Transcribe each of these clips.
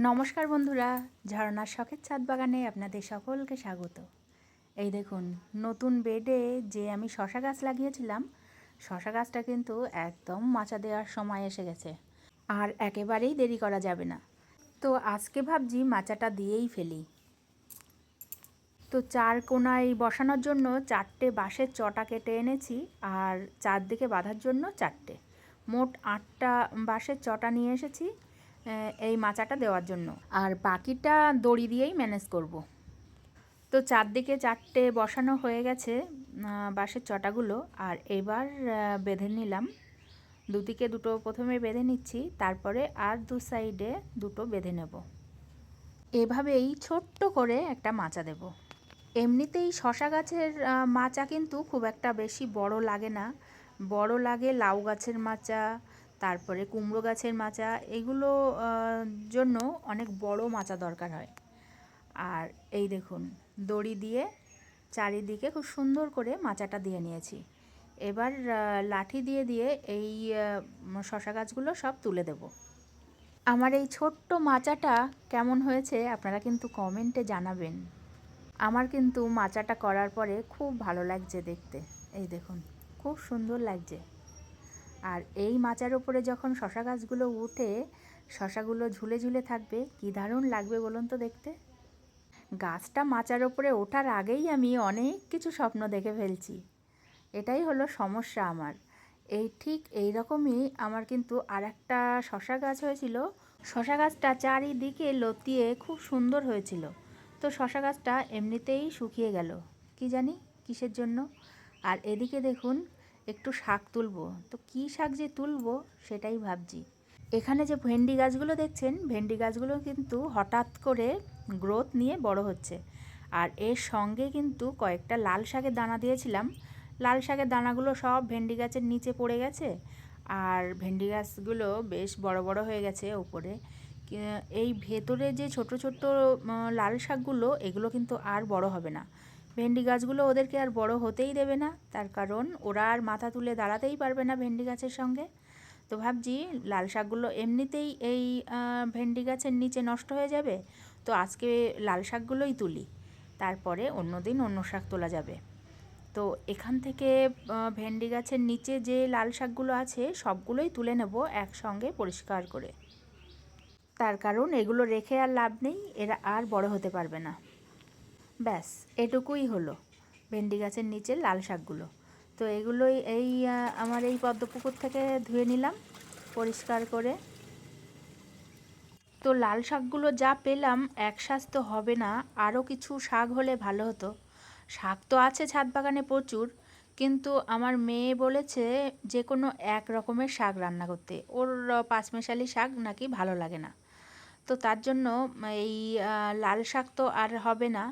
নমস্কার বন্ধুরা, ঝর্ণার শখের ছাদ বাগানে আপনাদের সকলকে স্বাগত। এই দেখুন, নতুন বেডে যে আমি শশা গাছ লাগিয়েছিলাম, শশা গাছটা কিন্তু একদম মাচা দেওয়ার সময় এসে গেছে, আর একেবারেই দেরি করা যাবে না। তো আজকে ভাবছি মাচাটা দিয়েই ফেলি। তো চার কোণায় বসানোর জন্য 4টে বাঁশের চটা কেটে এনেছি, আর চারদিকে বাঁধার জন্য 4টে, মোট 8টা বাঁশের চটা নিয়ে এসেছি এই মাচাটা দেওয়ার জন্য, আর বাকিটা দড়ি দিয়েই ম্যানেজ করব। তো চারদিকে 4টে বসানো হয়ে গেছে বাঁশের চটাগুলো, আর এবার বেঁধে নিলাম। দুদিকে দুটো প্রথমে বেঁধে নিচ্ছি, তারপরে আর দু সাইডে দুটো বেঁধে নেব। এভাবেই ছোট্ট করে একটা মাচা দেব। এমনিতেই শশা গাছের মাচা কিন্তু খুব একটা বেশি বড় লাগে না। বড় লাগে লাউ গাছের মাচা, তারপরে কুমড়ো গাছের মাচা, এগুলো জন্য অনেক বড় মাচা দরকার হয়। আর এই দেখুন, দড়ি দিয়ে চারিদিকে খুব সুন্দর করে মাচাটা দিয়ে নিয়েছি। এবার লাঠি দিয়ে দিয়ে এই শশা গাছগুলো সব তুলে দেব। আমার এই ছোট্ট মাচাটা কেমন হয়েছে আপনারা কিন্তু কমেন্টে জানাবেন। আমার কিন্তু মাচাটা করার পরে খুব ভালো লাগছে দেখতে। এই দেখুন, খুব সুন্দর লাগছে। আর এই মাচার ওপরে যখন শশা গাছগুলো উঠে শশাগুলো ঝুলে ঝুলে থাকবে, কি দারুণ লাগবে বলুন তো দেখতে। গাছটা মাচার ওপরে ওঠার আগেই আমি অনেক কিছু স্বপ্ন দেখে ফেলছি। এটাই হলো সমস্যা আমার। ঠিক এই রকমই আমার কিন্তু আর একটা শশা গাছ হয়েছিল। শশা গাছটা চারিদিকে লতিয়ে খুব সুন্দর হয়েছিল। তো শশা গাছটা এমনিতেই শুকিয়ে গেল, কি জানি কিসের জন্য। আর এদিকে দেখুন, একটু শাক তুলবো, তো কী শাক যে তুলবো সেটাই ভাবছি। এখানে যে ভেন্ডি গাছগুলো দেখছেন, ভেন্ডি গাছগুলো কিন্তু হঠাৎ করে গ্রোথ নিয়ে বড় হচ্ছে। আর এর সঙ্গে কিন্তু কয়েকটা লাল শাকের দানা দিয়েছিলাম। লাল শাকের দানাগুলো সব ভেন্ডি গাছের নিচে পড়ে গেছে, আর ভেন্ডি গাছগুলো বেশ বড় বড় হয়ে গেছে ওপরে। এই ভেতরে যে ছোট ছোট লাল শাকগুলো, এগুলো কিন্তু আর বড় হবে না। ভেন্ডি গাছগুলো ওদেরকে আর বড় হতেই দেবে না, তার কারণ ওরা আর মাথা তুলে দাঁড়াতেই পারবে না ভেন্ডি গাছের সঙ্গে। তো ভাবছি লাল শাকগুলো এমনিতেই এই ভেন্ডি গাছের নিচে নষ্ট হয়ে যাবে, তো আজকে লাল শাকগুলোই তুলি, তারপরে অন্য দিন অন্য শাক তোলা যাবে। তো এখান থেকে ভেন্ডি গাছের নিচে যে লাল শাকগুলো আছে সবগুলোই তুলে নেব একসঙ্গে পরিষ্কার করে, তার কারণ এগুলো রেখে আর লাভ নেই, এরা আর বড় হতে পারবে না। ব্যাস এটুকুই হলো ভেন্ডি গাছের নিচের লাল শাকগুলো। তো এগুলোই আমার এই পদ্মপুকুর থেকে ধুয়ে নিলাম পরিষ্কার করে। তো লাল শাকগুলো যা পেলাম, এক শাক তো হবে না, আরও কিছু শাক হলে ভালো হতো। শাক তো আছে ছাদ বাগানে প্রচুর, কিন্তু আমার মেয়ে বলেছে যে কোনো এক রকমের শাক রান্না করতে, ওর পাঁচমেশালি শাক নাকি ভালো লাগে না। তো তার জন্য এই লাল শাক তো আর হবে না,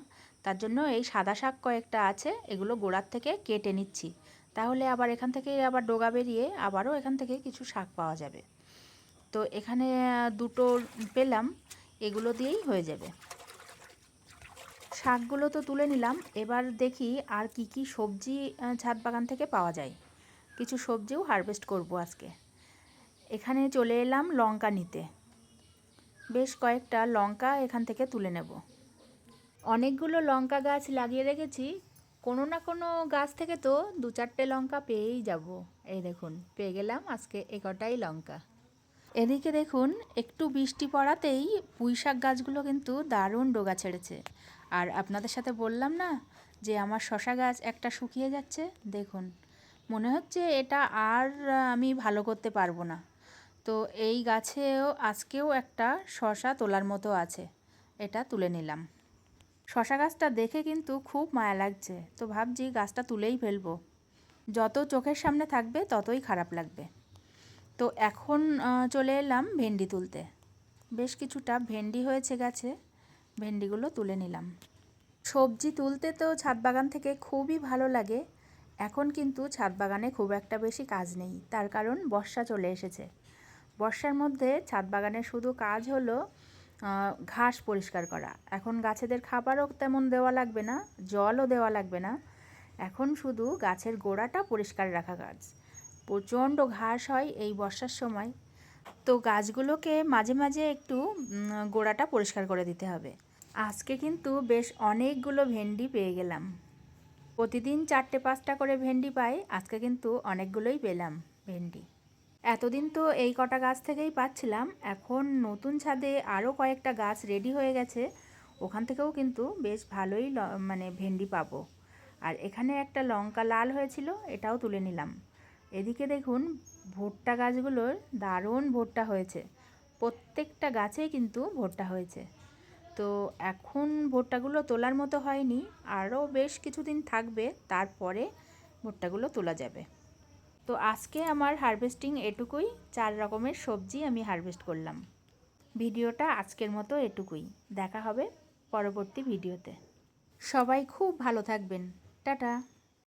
তার জন্য এই সাদা শাক কয়েকটা আছে, এগুলো গোড়ার থেকে কেটে নিচ্ছি। তাহলে আবার এখান থেকে আবার ডগা বেরিয়ে আবারও এখান থেকে কিছু শাক পাওয়া যাবে। তো এখানে দুটো পেলাম, এগুলো দিয়েই হয়ে যাবে। শাকগুলো তো তুলে নিলাম, এবার দেখি আর কি কি সবজি ছাদ বাগান থেকে পাওয়া যায়। কিছু সবজিও হারভেস্ট করব আজকে। এখানে চলে এলাম লঙ্কা নিতে, বেশ কয়েকটা লঙ্কা এখান থেকে তুলে নেব। অনেকগুলো লঙ্কা গাছ লাগিয়ে রেখেছি, কোনো না কোনো গাছ থেকে তো 2-4টে লঙ্কা পেয়েই যাব। এই দেখুন, পেয়ে গেলাম আজকে কটাই লঙ্কা। এদিকে দেখুন, একটু বৃষ্টি পড়াতেই পুঁইশাক গাছগুলো কিন্তু দারুণ ডগা ছেড়েছে। আর আপনাদের সাথে বললাম না যে আমার শশা গাছ একটা শুকিয়ে যাচ্ছে, দেখুন মনে হচ্ছে এটা আর আমি ভালো করতে পারবো না। তো এই গাছেও আজকেও একটা শশা তোলার মতো আছে, এটা তুলে নিলাম। শশা গাছটা দেখে কিন্তু খুব মায়া লাগছে, তো ভাবছি গাছটা তুলেই ফেলবো। যত চোখের সামনে থাকবে ততই খারাপ লাগবে। তো এখন চলে এলাম ভেন্ডি তুলতে। বেশ কিছুটা ভেন্ডি হয়েছে গাছে, ভেন্ডিগুলো তুলে নিলাম। সবজি তুলতে তো ছাদ বাগান থেকে খুবই ভালো লাগে। এখন কিন্তু ছাদ বাগানে খুব একটা বেশি কাজ নেই, তার কারণ বর্ষা চলে এসেছে। বর্ষার মধ্যে ছাদ বাগানের শুধু কাজ হলো ঘাস পরিষ্কার করা। এখন গাছেদের খাবারও তেমন দেওয়া লাগবে না, জলও দেওয়া লাগবে না, এখন শুধু গাছের গোড়াটা পরিষ্কার রাখা কাজ। প্রচণ্ড ঘাস হয় এই বর্ষার সময়, তো গাছগুলোকে মাঝে মাঝে একটু গোড়াটা পরিষ্কার করে দিতে হবে। আজকে কিন্তু বেশ অনেকগুলো ভেন্ডি পেয়ে গেলাম। প্রতিদিন 4-5টা করে ভেন্ডি পাই, আজকে কিন্তু অনেকগুলোই পেলাম ভেন্ডি। এতদিন তো এই কটা গাছ থেকেই পাচ্ছিলাম, এখন নতুন ছাদে আরও কয়েকটা গাছ রেডি হয়ে গেছে, ওখান থেকেও কিন্তু বেশ ভালোই মানে ভেন্ডি পাবো। আর এখানে একটা লঙ্কা লাল হয়েছিল, এটাও তুলে নিলাম। এদিকে দেখুন ভুট্টা গাছগুলোর দারুণ ভুট্টা হয়েছে, প্রত্যেকটা গাছেই কিন্তু ভুট্টা হয়েছে। তো এখন ভুট্টাগুলো তোলার মতো হয়নি, আরও বেশ কিছুদিন থাকবে, তারপরে ভুট্টাগুলো তোলা যাবে। তো আজকে আমার হারভেস্টিং এটুকুই, 4 রকমের সবজি আমি হারভেস্ট করলাম। ভিডিওটা আজকের মতো এটুকুই, দেখা হবে পরবর্তী ভিডিওতে। সবাই খুব ভালো থাকবেন, টাটা।